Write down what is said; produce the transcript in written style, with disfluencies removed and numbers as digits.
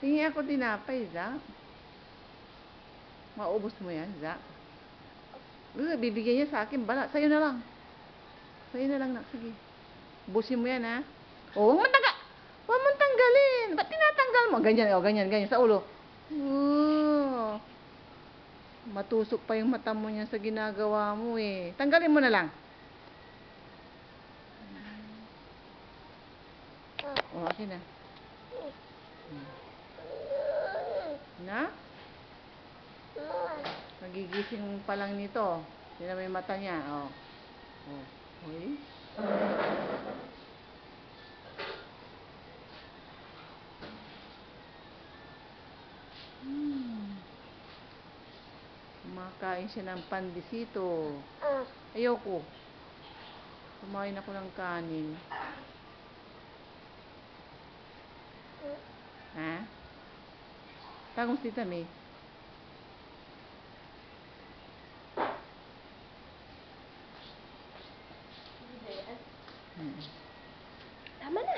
Hingi ako tinapay, Zach. Maubos mo yan, Zach. Bibigyan niya sa akin. Bala, sa'yo na lang. Sa'yo na lang, nak. Sige. Ubusin mo yan, ha? O, huwag mong tanggalin. Ba't tinatanggal mo? Ganyan, o, ganyan, ganyan. Sa ulo. Matusok pa yung mata mo niya sa ginagawa mo, eh. Tanggalin mo na lang. O, akin na. Na? Nagigising pa lang nito. Yan na may mata niya. O. O. Uy. Kumakain siya ng pandesito. Ayoko. Kumain ako ng kanin. Ha? Tagos dito, May. Tama na.